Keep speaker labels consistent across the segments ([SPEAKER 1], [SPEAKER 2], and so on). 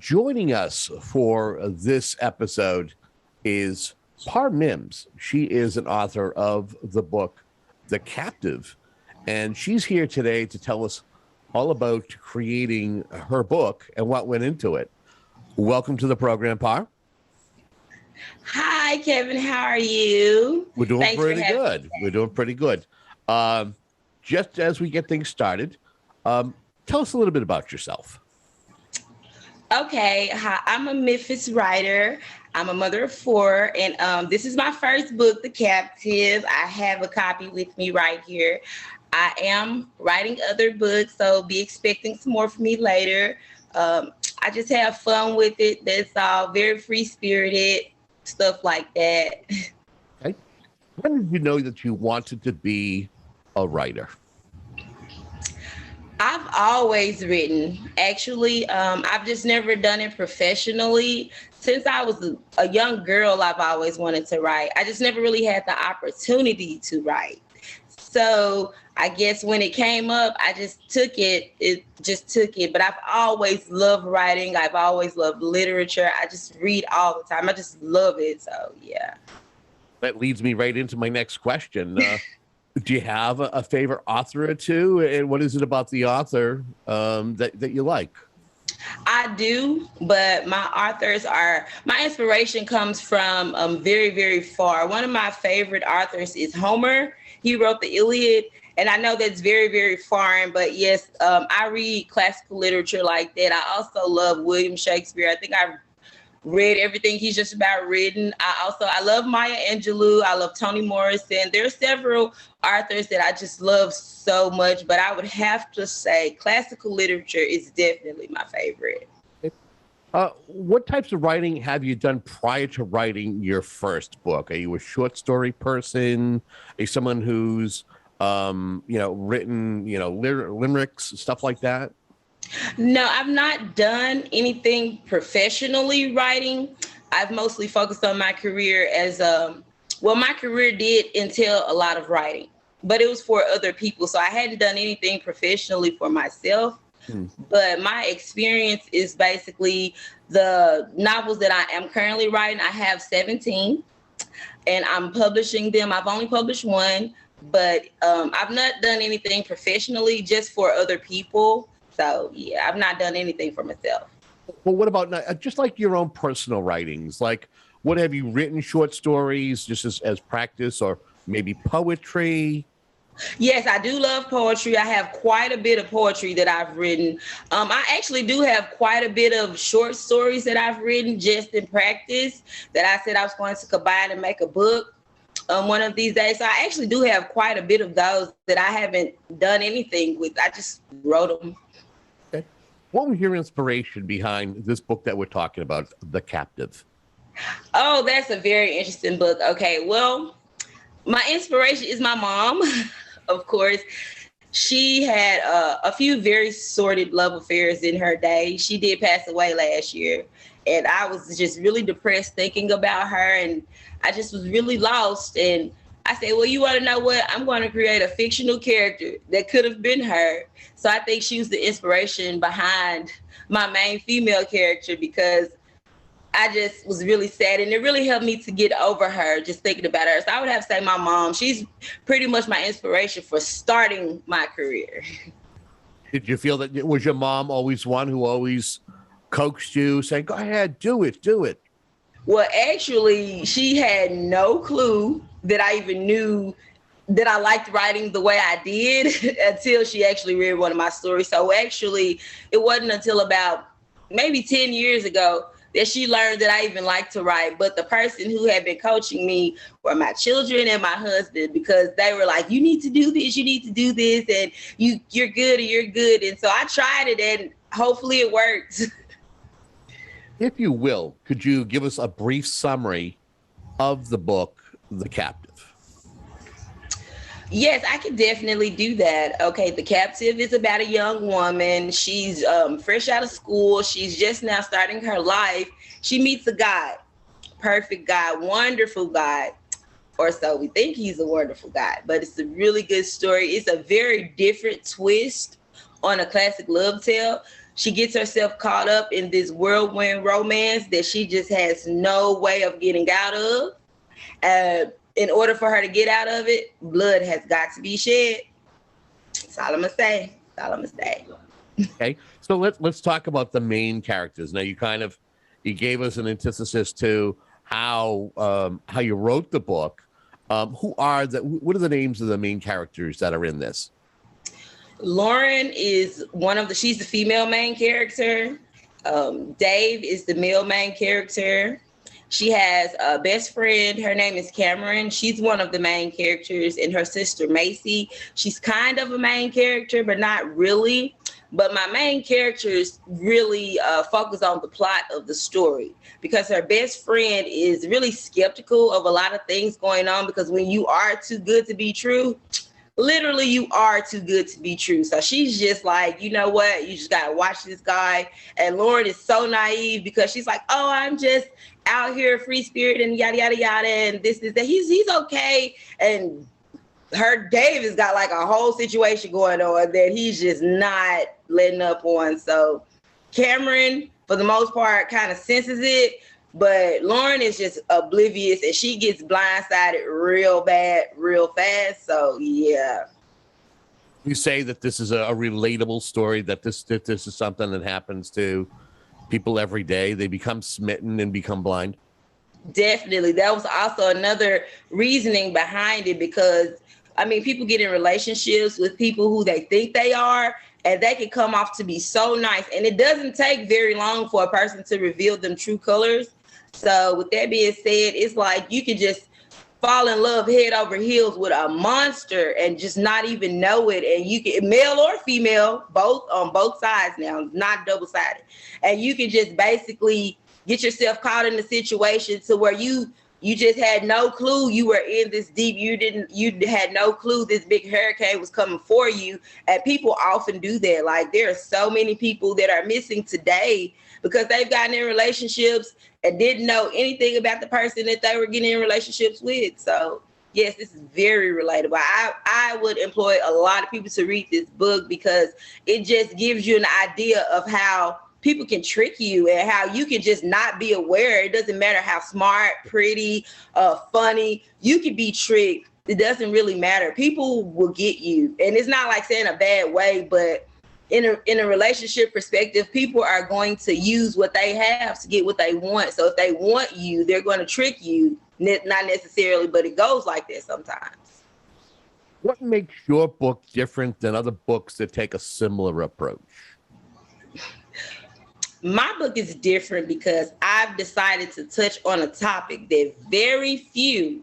[SPEAKER 1] Joining us for this episode is Par Mims. She is an author of the book, The Captive, and she's here today to tell us all about creating her book and what went into it. Welcome to the program, Par.
[SPEAKER 2] Hi, Kevin. How are you?
[SPEAKER 1] We're doing pretty good. We're doing pretty good. Just as we get things started, tell us a little bit about yourself.
[SPEAKER 2] Okay. Hi, I'm a Memphis writer. I'm a mother of four, and this is my first book, The Captive. I have a copy with me right here. I am writing other books, so be expecting some more from me later. I just have fun with it. That's all. Very free-spirited, stuff like that.
[SPEAKER 1] Okay. When did you know that you wanted to be a writer?
[SPEAKER 2] I've always written. Actually, I've just never done it professionally. Since I was a young girl, I've always wanted to write. I just never really had the opportunity to write. So I guess when it came up, I just took it. But I've always loved writing. I've always loved literature. I just read all the time. I just love it. So, yeah.
[SPEAKER 1] That leads me right into my next question. Do you have a favorite author or two? And what is it about the author that you like?
[SPEAKER 2] I do, but my inspiration comes from very, very far. One of my favorite authors is Homer. He wrote the Iliad, and I know that's very, very foreign, but yes, I read classical literature like that. I also love William Shakespeare. I think I've read everything he's just about written. I love Maya Angelou. I love Toni Morrison. There are several authors that I just love so much, but I would have to say classical literature is definitely my favorite.
[SPEAKER 1] What types of writing have you done prior to writing your first book? Are you a short story person? Are you someone who's, written, limericks, stuff like that?
[SPEAKER 2] No, I've not done anything professionally writing. I've mostly focused on my career my career did entail a lot of writing, but it was for other people. So I hadn't done anything professionally for myself. But my experience is basically the novels that I am currently writing. I have 17 and I'm publishing them. I've only published one, but I've not done anything professionally, just for other people. So, yeah, I've not done anything for myself.
[SPEAKER 1] Well, what about just like your own personal writings? Like, what have you written? Short stories, just as practice, or maybe poetry?
[SPEAKER 2] Yes, I do love poetry. I have quite a bit of poetry that I've written. I actually do have quite a bit of short stories that I've written just in practice that I said I was going to combine and make a book one of these days. So I actually do have quite a bit of those that I haven't done anything with. I just wrote them.
[SPEAKER 1] Okay. What was your inspiration behind this book that we're talking about, The Captive?
[SPEAKER 2] Oh, that's a very interesting book. Okay, well, my inspiration is my mom. Of course, she had a few very sordid love affairs in her day. She did pass away last year, and I was just really depressed thinking about her, and I just was really lost. And I said, well, you want to know what? I'm going to create a fictional character that could have been her. So I think she was the inspiration behind my main female character, because I just was really sad, and it really helped me to get over her, just thinking about her. So I would have to say my mom. She's pretty much my inspiration for starting my career.
[SPEAKER 1] Did you feel that was your mom always one who always coaxed you, saying, go ahead, do it?
[SPEAKER 2] Well, actually, she had no clue that I even knew that I liked writing the way I did until she actually read one of my stories. So actually, it wasn't until about maybe 10 years ago that she learned that I even like to write. But the person who had been coaching me were my children and my husband, because they were like, you need to do this, and you're good. And so I tried it, and hopefully it worked.
[SPEAKER 1] If you will, could you give us a brief summary of the book, The Captive?
[SPEAKER 2] Yes, I can definitely do that. Okay, The Captive is about a young woman. She's fresh out of school. She's just now starting her life. She meets a guy, perfect guy, wonderful guy, or so we think he's a wonderful guy. But it's a really good story. It's a very different twist on a classic love tale. she gets herself caught up in this whirlwind romance that she just has no way of getting out of. In order for her to get out of it, blood has got to be shed. That's all I'm gonna say. That's all I'm gonna say.
[SPEAKER 1] Okay, so let's talk about the main characters. Now, you gave us an antithesis to how you wrote the book. What are the names of the main characters that are in this?
[SPEAKER 2] Lauren is she's the female main character. Dave is the male main character. She has a best friend. Her name is Cameron. She's one of the main characters, and her sister Macy. She's kind of a main character, but not really. But my main characters really focus on the plot of the story, because her best friend is really skeptical of a lot of things going on, because when you are too good to be true, literally you are too good to be true. So she's just like, you know what? You just got to watch this guy. And Lauren is so naive, because she's like, oh, I'm just out here free spirit and yada, yada, yada. And this is that. He's okay. And Dave has got like a whole situation going on that he's just not letting up on. So Cameron, for the most part, kind of senses it, but Lauren is just oblivious, and she gets blindsided real bad, real fast. So yeah.
[SPEAKER 1] You say that this is a relatable story, that this is something that happens to people every day. They become smitten and become blind.
[SPEAKER 2] Definitely. That was also another reasoning behind it, because I mean, people get in relationships with people who they think they are, and they can come off to be so nice. And it doesn't take very long for a person to reveal them true colors. So with that being said, it's like you can just fall in love head over heels with a monster and just not even know it. And you can, male or female, both on both sides now, not double-sided. And you can just basically get yourself caught in a situation to where you just had no clue you were in this deep. You had no clue this big hurricane was coming for you. And people often do that. Like, there are so many people that are missing today because they've gotten in relationships and didn't know anything about the person that they were getting in relationships with. So yes, this is very relatable. I would employ a lot of people to read this book, because it just gives you an idea of how people can trick you and how you can just not be aware. It doesn't matter how smart, pretty, funny, you can be tricked. It doesn't really matter. People will get you. And it's not like saying a bad way, but in a relationship perspective, people are going to use what they have to get what they want. So if they want you, they're going to trick you. Not necessarily, but it goes like that sometimes.
[SPEAKER 1] What makes your book different than other books that take a similar approach?
[SPEAKER 2] My book is different because I've decided to touch on a topic that very few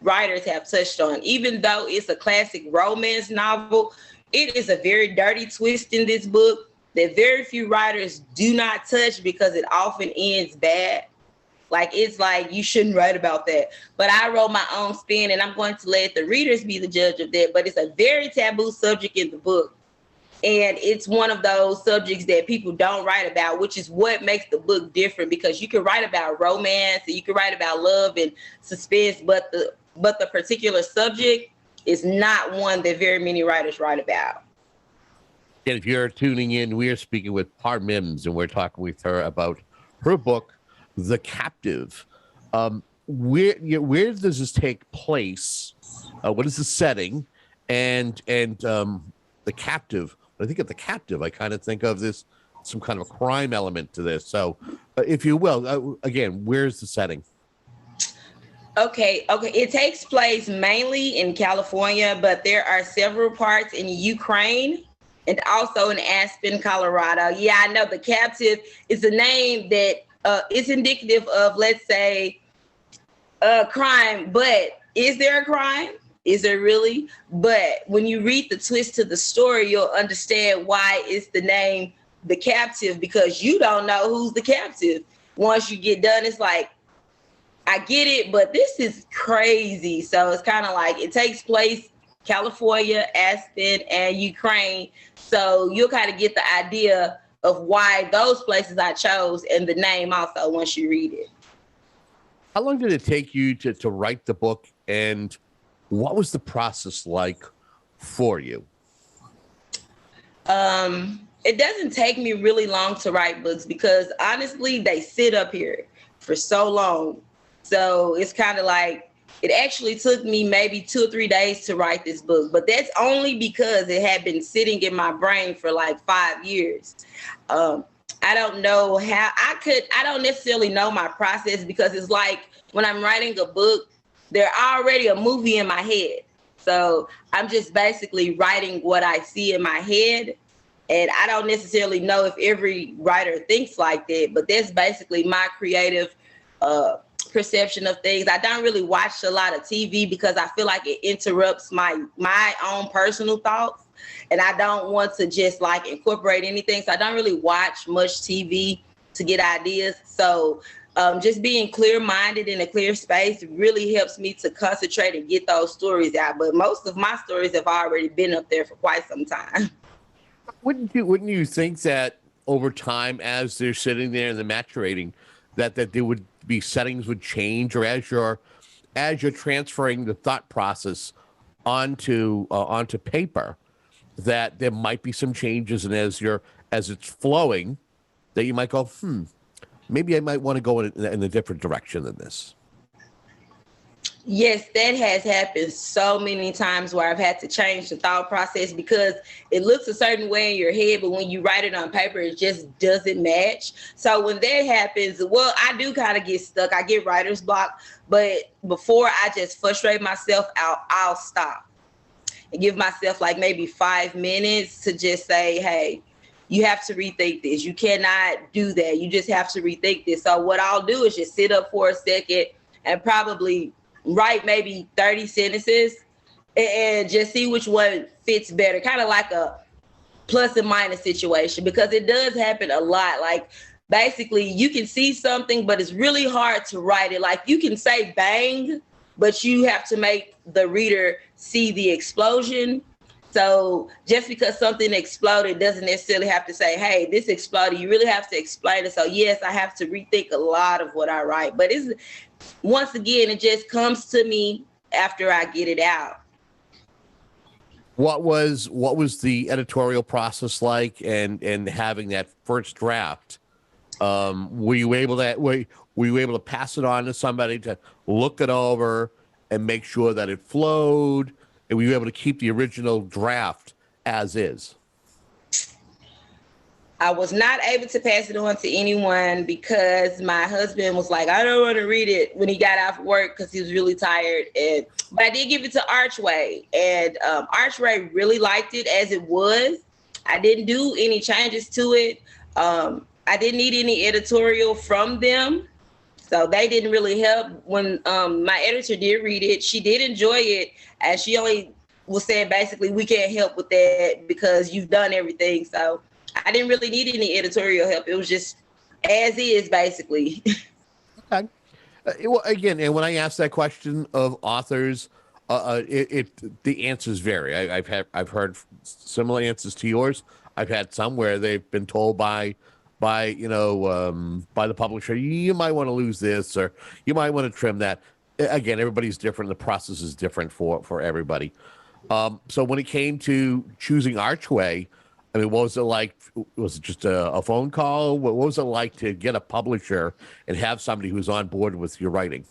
[SPEAKER 2] writers have touched on. Even though it's a classic romance novel, it is a very dirty twist in this book that very few writers do not touch, because it often ends bad. Like, it's like, you shouldn't write about that. But I wrote my own spin, and I'm going to let the readers be the judge of that. But it's a very taboo subject in the book. And it's one of those subjects that people don't write about, which is what makes the book different, because you can write about romance and you can write about love and suspense, but the particular subject is not one that very many writers write about.
[SPEAKER 1] And if you're tuning in, we are speaking with Par Mims, and we're talking with her about her book, The Captive. Where does this take place? What is the setting? And The Captive. When I think of The Captive, I kind of think of this, some kind of a crime element to this. So if you will, again, where's the setting?
[SPEAKER 2] Okay. It takes place mainly in California, but there are several parts in Ukraine and also in Aspen, Colorado. Yeah, I know The Captive is a name that is indicative of, let's say, a crime. But is there a crime? Is there really? But when you read the twist to the story, you'll understand why it's the name The Captive, because you don't know who's the captive. Once you get done, it's like, I get it, but this is crazy. So it's kind of like, it takes place California, Aspen, and Ukraine. So you'll kind of get the idea of why those places I chose, and the name also, once you read it.
[SPEAKER 1] How long did it take you to write the book, and what was the process like for you?
[SPEAKER 2] it doesn't take me really long to write books because honestly, they sit up here for so long. So it's kind of like it actually took me maybe 2 or 3 days to write this book, but that's only because it had been sitting in my brain for like 5 years. I don't know how I don't necessarily know my process because it's like when I'm writing a book, there's already a movie in my head. So I'm just basically writing what I see in my head. And I don't necessarily know if every writer thinks like that, but that's basically my creative perception of things. I don't really watch a lot of TV because I feel like it interrupts my own personal thoughts. And I don't want to just like incorporate anything. So I don't really watch much TV to get ideas. So just being clear-minded in a clear space really helps me to concentrate and get those stories out. But most of my stories have already been up there for quite some time.
[SPEAKER 1] Wouldn't you think that over time, as they're sitting there and they're maturating, that there would be settings would change, or as you're transferring the thought process onto paper, that there might be some changes, and as it's flowing, that you might go, maybe I might want to go in a different direction than this.
[SPEAKER 2] Yes, that has happened so many times where I've had to change the thought process because it looks a certain way in your head, but when you write it on paper, it just doesn't match. So when that happens, well, I do kind of get stuck. I get writer's block, but before I just frustrate myself out, I'll stop and give myself like maybe 5 minutes to just say, hey, you have to rethink this. You cannot do that. You just have to rethink this. So what I'll do is just sit up for a second and probably write maybe 30 sentences and just see which one fits better. Kind of like a plus and minus situation, because it does happen a lot. Like basically you can see something, but it's really hard to write it. Like you can say bang, but you have to make the reader see the explosion. So just because something exploded doesn't necessarily have to say, hey, this exploded. You really have to explain it. So yes, I have to rethink a lot of what I write, but once again, it just comes to me after I get it out.
[SPEAKER 1] What was the editorial process like, and having that first draft? Were you able to pass it on to somebody to look it over and make sure that it flowed? And were you able to keep the original draft as is?
[SPEAKER 2] I was not able to pass it on to anyone because my husband was like, I don't want to read it when he got off work because he was really tired. But I did give it to Archway, and Archway really liked it as it was. I didn't do any changes to it. I didn't need any editorial from them. So they didn't really help. When my editor did read it, she did enjoy it. And she only was saying basically, we can't help with that because you've done everything. So I didn't really need any editorial help. It was just as is, basically.
[SPEAKER 1] Okay. Well, again, and when I ask that question of authors, the answers vary. I've heard similar answers to yours. I've had some where they've been told by the publisher, you might want to lose this, or you might want to trim that. Again, everybody's different. The process is different for everybody. So when it came to choosing Archway, I mean, what was it like? Was it just a phone call? What was it like to get a publisher and have somebody who's on board with your writing?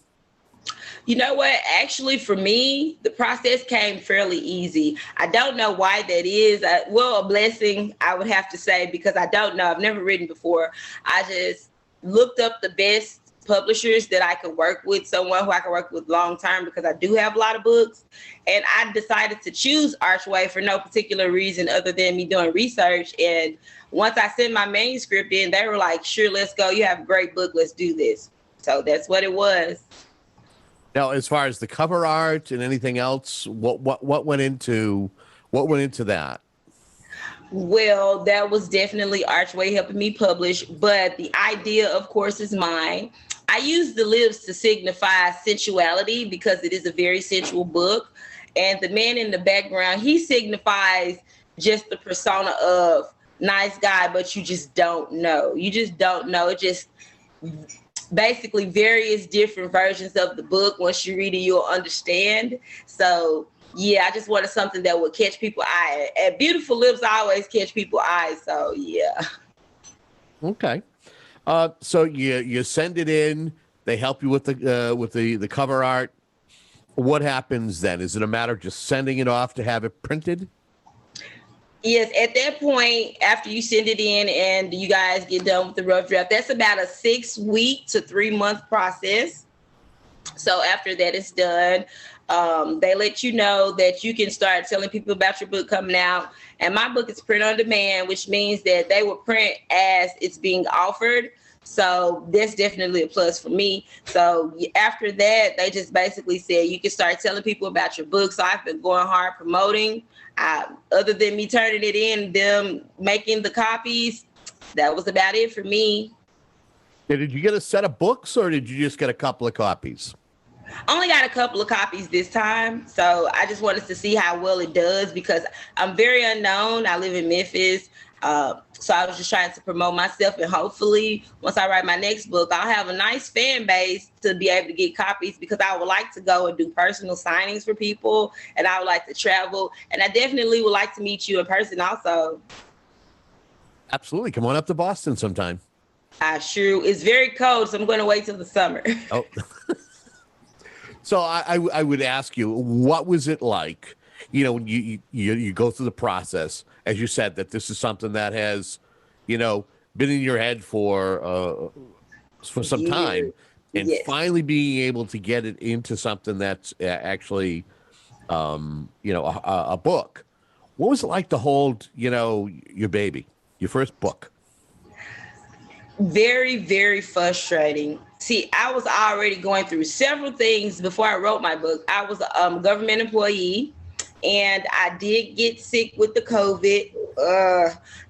[SPEAKER 2] You know what? Actually, for me, the process came fairly easy. I don't know why that is. A blessing, I would have to say, because I don't know. I've never written before. I just looked up the best publishers that I could work with, someone who I could work with long term, because I do have a lot of books. And I decided to choose Archway for no particular reason other than me doing research. And once I sent my manuscript in, they were like, sure, let's go. You have a great book. Let's do this. So that's what it was.
[SPEAKER 1] Now, as far as the cover art and anything else, what went into that?
[SPEAKER 2] Well, that was definitely Archway helping me publish, but the idea, of course, is mine. I use the lips to signify sensuality because it is a very sensual book. And the man in the background, he signifies just the persona of nice guy, but you just don't know. You just don't know. It just basically various different versions of the book. Once you read it, you'll understand. So yeah, I just wanted something that would catch people's eye. And beautiful lips always catch people's eyes. So yeah.
[SPEAKER 1] Okay. So you send it in. They help you with the cover art. What happens then? Is it a matter of just sending it off to have it printed?
[SPEAKER 2] Yes, at that point, after you send it in and you guys get done with the rough draft, that's about a 6-week to 3-month process. So after that is done, they let you know that you can start telling people about your book coming out. And my book is print on demand, which means that they will print as it's being offered. So that's definitely a plus for me. So after that, they just basically said you can start telling people about your book. So I've been going hard promoting. Other than me turning it in, them making the copies, that was about it for me.
[SPEAKER 1] Did you get a set of books or did you just get a couple of copies?
[SPEAKER 2] Only got a couple of copies this time. So I just wanted to see how well it does because I'm very unknown. I live in Memphis. So I was just trying to promote myself, and hopefully once I write my next book, I'll have a nice fan base to be able to get copies, because I would like to go and do personal signings for people, and I would like to travel, and I definitely would like to meet you in person also.
[SPEAKER 1] Absolutely. Come on up to Boston sometime.
[SPEAKER 2] It's very cold, so I'm going to wait till the summer.
[SPEAKER 1] Oh, so I would ask you, what was it like? You know, when you go through the process, as you said, that this is something that has, you know, been in your head for some time, and
[SPEAKER 2] yes.
[SPEAKER 1] finally being able to get it into something that's actually, you know, a book. What was it like to hold, you know, your baby, your first book?
[SPEAKER 2] Very, very frustrating. See, I was already going through several things before I wrote my book. I was a government employee, and I did get sick with the COVID.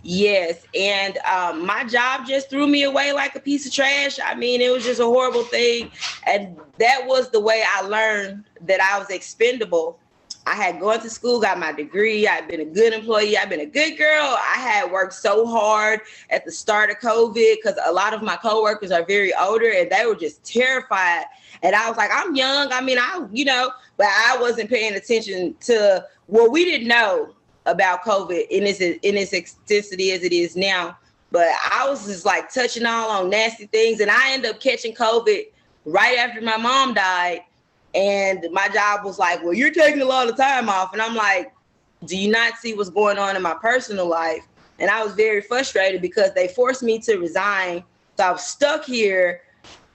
[SPEAKER 2] Yes. And my job just threw me away like a piece of trash. I mean, it was just a horrible thing. And that was the way I learned that I was expendable. I had gone to school, got my degree. I'd been a good employee. I've been a good girl. I had worked so hard at the start of COVID because a lot of my coworkers are very older and they were just terrified. And I was like, I'm young. I mean, but I wasn't paying attention to what we didn't know about COVID in its extensity as it is now. But I was just like touching all on nasty things. And I ended up catching COVID right after my mom died. And my job was like, well, you're taking a lot of time off. And I'm like, do you not see what's going on in my personal life? And I was very frustrated because they forced me to resign. So I was stuck here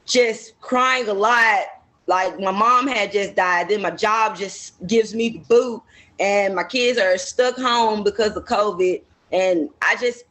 [SPEAKER 2] just crying a lot. Like my mom had just died. Then my job just gives me the boot. And my kids are stuck home because of COVID. And I just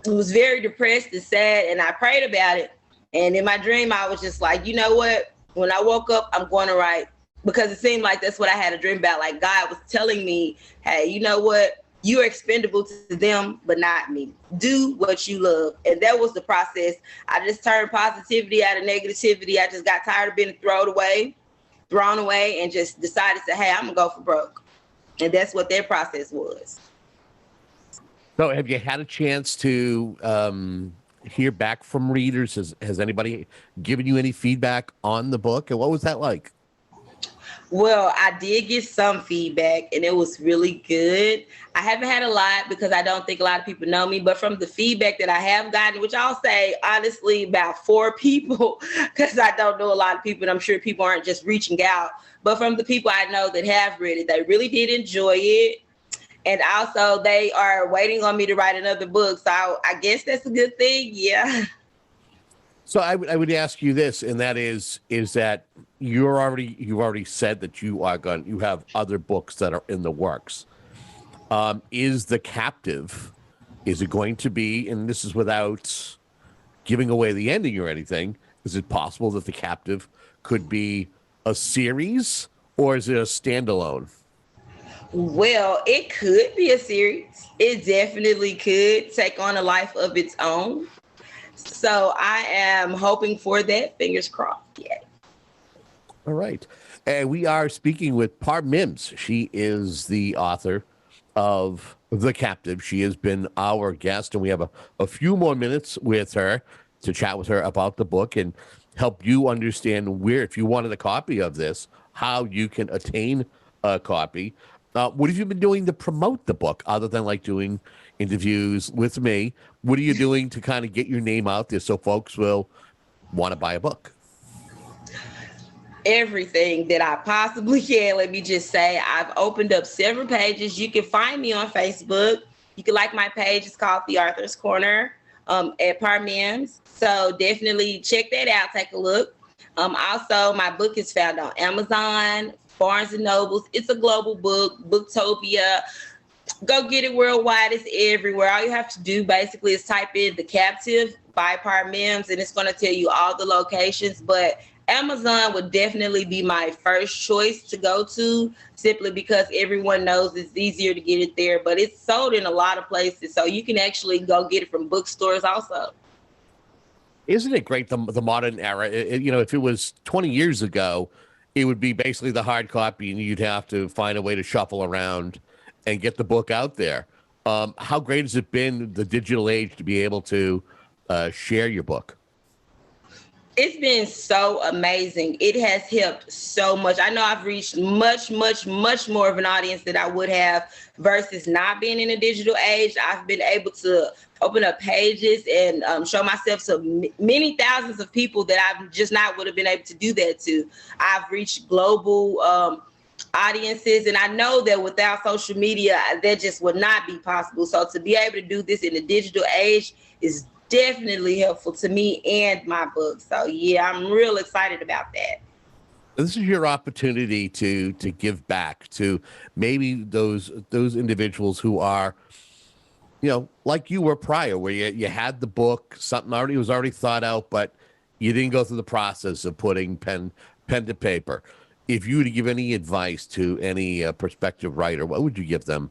[SPEAKER 2] was very depressed and sad. And I prayed about it. And in my dream, I was just like, you know what? When I woke up, I'm going to write. Because it seemed like that's what I had a dream about. Like God was telling me, hey, you know what? You're expendable to them, but not me. Do what you love. And that was the process. I just turned positivity out of negativity. I just got tired of being thrown away, and just decided to, hey, I'm going to go for broke. And that's what their process was.
[SPEAKER 1] So have you had a chance to hear back from readers? Has anybody given you any feedback on the book? And what was that like?
[SPEAKER 2] Well, I did get some feedback and it was really good. I haven't had a lot because I don't think a lot of people know me, but from the feedback that I have gotten, which I'll say honestly about 4 people, because I don't know a lot of people and I'm sure people aren't just reaching out, but from the people I know that have read it, they really did enjoy it. And also they are waiting on me to write another book. So I guess that's a good thing. Yeah.
[SPEAKER 1] So I would ask you this, and that is that you've already said that you have other books that are in the works. Is The Captive, is it going to be, and this is without giving away the ending or anything, is it possible that The Captive could be a series or is it a standalone?
[SPEAKER 2] Well, it could be a series. It definitely could take on a life of its own. So I am hoping for that. Fingers crossed. Yeah.
[SPEAKER 1] All right. And we are speaking with Par Mims. She is the author of The Captive. She has been our guest, and we have a few more minutes with her to chat with her about the book and help you understand where, if you wanted a copy of this, how you can attain a copy. What have you been doing to promote the book other than like doing interviews with me? What are you doing to kind of get your name out there so folks will want to buy a book?
[SPEAKER 2] Everything that I possibly can. Let me just say, I've opened up several pages. You can find me on Facebook. You can like my page. It's called The Author's Corner at Par Mims. So definitely check that out. Take a look. Also, my book is found on Amazon, Barnes and Nobles. It's a global book, Booktopia. Go get it worldwide. It's everywhere. All you have to do basically is type in The Captive by Par Mims, and it's going to tell you all the locations. But Amazon would definitely be my first choice to go to, simply because everyone knows it's easier to get it there. But it's sold in a lot of places, so you can actually go get it from bookstores also.
[SPEAKER 1] Isn't it great, the modern era? If it was 20 years ago, it would be basically the hard copy, and you'd have to find a way to shuffle around and get the book out there. How great has it been, the digital age, to be able to share your book?
[SPEAKER 2] It's been so amazing. It has helped so much. I know I've reached much, much, much more of an audience than I would have versus not being in a digital age. I've been able to open up pages and show myself to many thousands of people that I just not would have been able to do that to. I've reached global audiences, and I know that without social media, that just would not be possible. So to be able to do this in the digital age is definitely helpful to me and my book. So yeah, I'm real excited about that.
[SPEAKER 1] This is your opportunity to give back to maybe those individuals who are, like you were prior, where you had the book, something was already thought out, but you didn't go through the process of putting pen to paper. If you were to give any advice to any prospective writer, what would you give them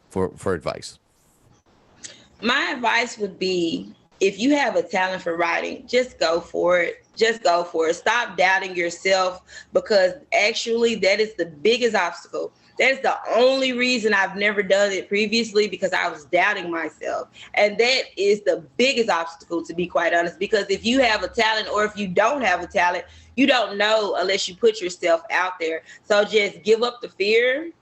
[SPEAKER 1] for advice?
[SPEAKER 2] My advice would be, if you have a talent for writing, just go for it. Just go for it. Stop doubting yourself, because actually that is the biggest obstacle. That's the only reason I've never done it previously, because I was doubting myself. And that is the biggest obstacle, to be quite honest, because if you have a talent, or if you don't have a talent, you don't know unless you put yourself out there. So just give up the fear.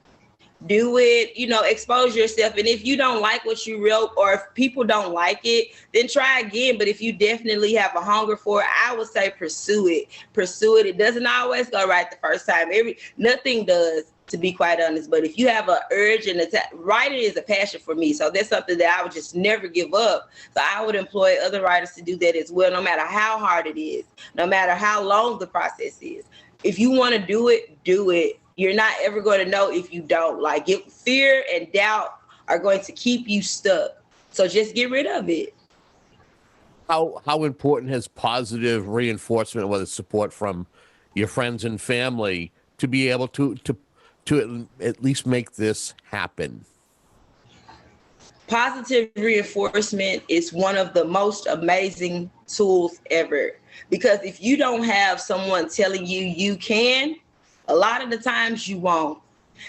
[SPEAKER 2] Do it, expose yourself. And if you don't like what you wrote, or if people don't like it, then try again. But if you definitely have a hunger for it, I would say pursue it. Pursue it. It doesn't always go right the first time. Nothing does, to be quite honest. But if you have an urge, and writing is a passion for me. So that's something that I would just never give up. So I would employ other writers to do that as well, no matter how hard it is, no matter how long the process is. If you want to do it, do it. You're not ever going to know if you don't. Like, fear and doubt are going to keep you stuck. So just get rid of it.
[SPEAKER 1] How important has positive reinforcement, whether it's support from your friends and family, to be able to at least make this happen?
[SPEAKER 2] Positive reinforcement is one of the most amazing tools ever. Because if you don't have someone telling you you can, a lot of the times you won't.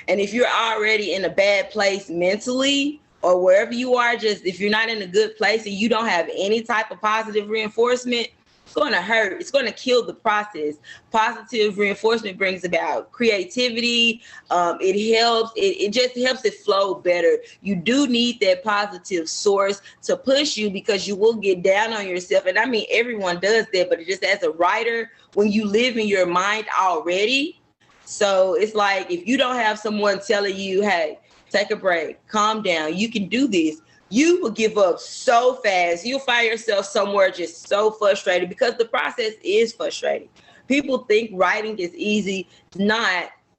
[SPEAKER 2] And if you're already in a bad place mentally, or wherever you are, just if you're not in a good place and you don't have any type of positive reinforcement, it's going to hurt. It's going to kill the process. Positive reinforcement brings about creativity. It helps. It just helps it flow better. You do need that positive source to push you, because you will get down on yourself. And I mean, everyone does that, but just as a writer, when you live in your mind already, so it's like, if you don't have someone telling you, hey, take a break, calm down, you can do this, you will give up so fast. You'll find yourself somewhere just so frustrated, because the process is frustrating. People think writing is easy.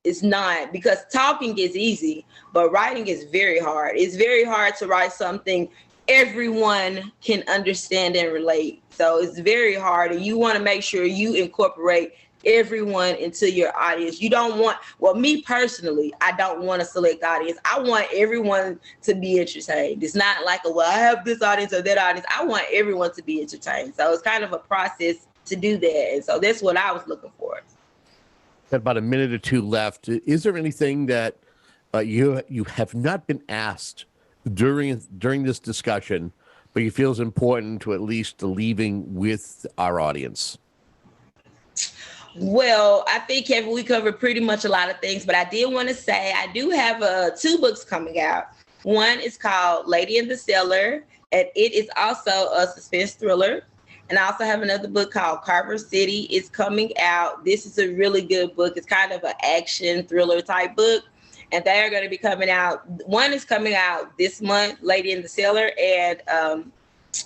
[SPEAKER 2] It's not, because talking is easy, but writing is very hard. It's very hard to write something everyone can understand and relate. So it's very hard, and you want to make sure you incorporate everyone into your audience. You don't want, me personally, I don't want a select audience. I want everyone to be entertained. It's not like, I have this audience or that audience. I want everyone to be entertained. So it's kind of a process to do that. And so that's what I was looking for.
[SPEAKER 1] Got about a minute or two left. Is there anything that you have not been asked during this discussion, but you feel is important to at least leaving with our audience?
[SPEAKER 2] Well, I think, Kevin, we covered pretty much a lot of things, but I did want to say I do have 2 books coming out. One is called Lady in the Cellar, and it is also a suspense thriller. And I also have another book called Carver City. It's coming out. This is a really good book. It's kind of an action thriller type book. And they are going to be coming out. One is coming out this month, Lady in the Cellar, and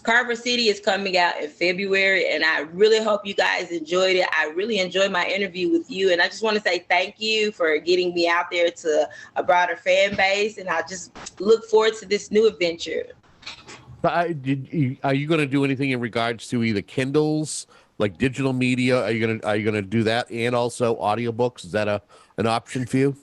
[SPEAKER 2] Carver City is coming out in February, and I really hope you guys enjoyed it. I really enjoyed my interview with you, and I just want to say thank you for getting me out there to a broader fan base, and I just look forward to this new adventure.
[SPEAKER 1] Are you going to do anything in regards to either Kindles, like digital media? Are you going to do that, and also audiobooks? Is that an option for you?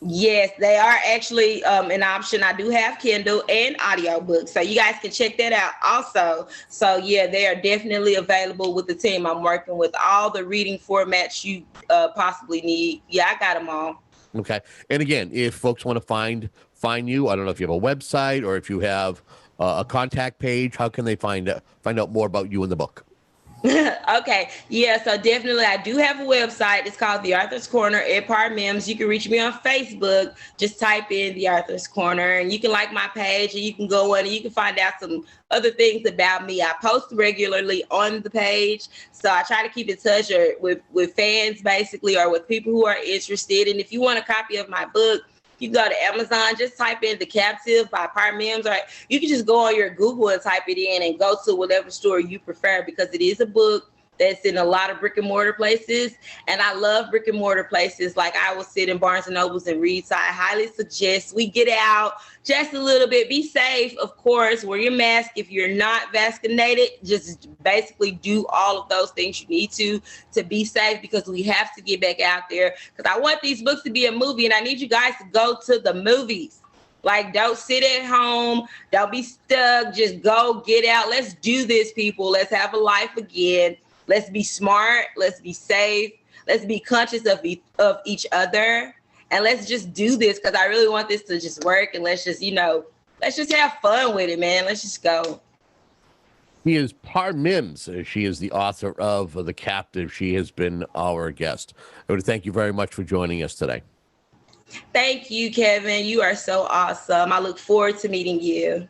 [SPEAKER 2] Yes, they are actually an option. I do have Kindle and audiobooks, so you guys can check that out also. So yeah, they are definitely available with the team I'm working with. All the reading formats you possibly need. Yeah, I got them all.
[SPEAKER 1] Okay. And again, if folks want to find you, I don't know if you have a website or if you have a contact page, how can they find out more about you in the book?
[SPEAKER 2] Okay. Yeah, so definitely I do have a website. It's called The Author's Corner at Par Mims. You can reach me on Facebook. Just type in The Author's Corner, and you can like my page, and you can go on and you can find out some other things about me. I post regularly on the page, so I try to keep in touch with fans basically, or with people who are interested. And if you want a copy of my book, you go to Amazon, just type in The Captive by Par Mims, or you can just go on your Google and type it in and go to whatever store you prefer, because it is a book that's in a lot of brick and mortar places. And I love brick and mortar places. Like, I will sit in Barnes and Nobles and read. So I highly suggest we get out just a little bit. Be safe, of course. Wear your mask. If you're not vaccinated, just basically do all of those things you need to be safe, because we have to get back out there. Because I want these books to be a movie, and I need you guys to go to the movies. Like, don't sit at home. Don't be stuck. Just go get out. Let's do this, people. Let's have a life again. Let's be smart. Let's be safe. Let's be conscious of each other. And let's just do this, because I really want this to just work. And let's just have fun with it, man. Let's just go.
[SPEAKER 1] She is Par Mims. She is the author of The Captive. She has been our guest. I want to thank you very much for joining us today.
[SPEAKER 2] Thank you, Kevin. You are so awesome. I look forward to meeting you.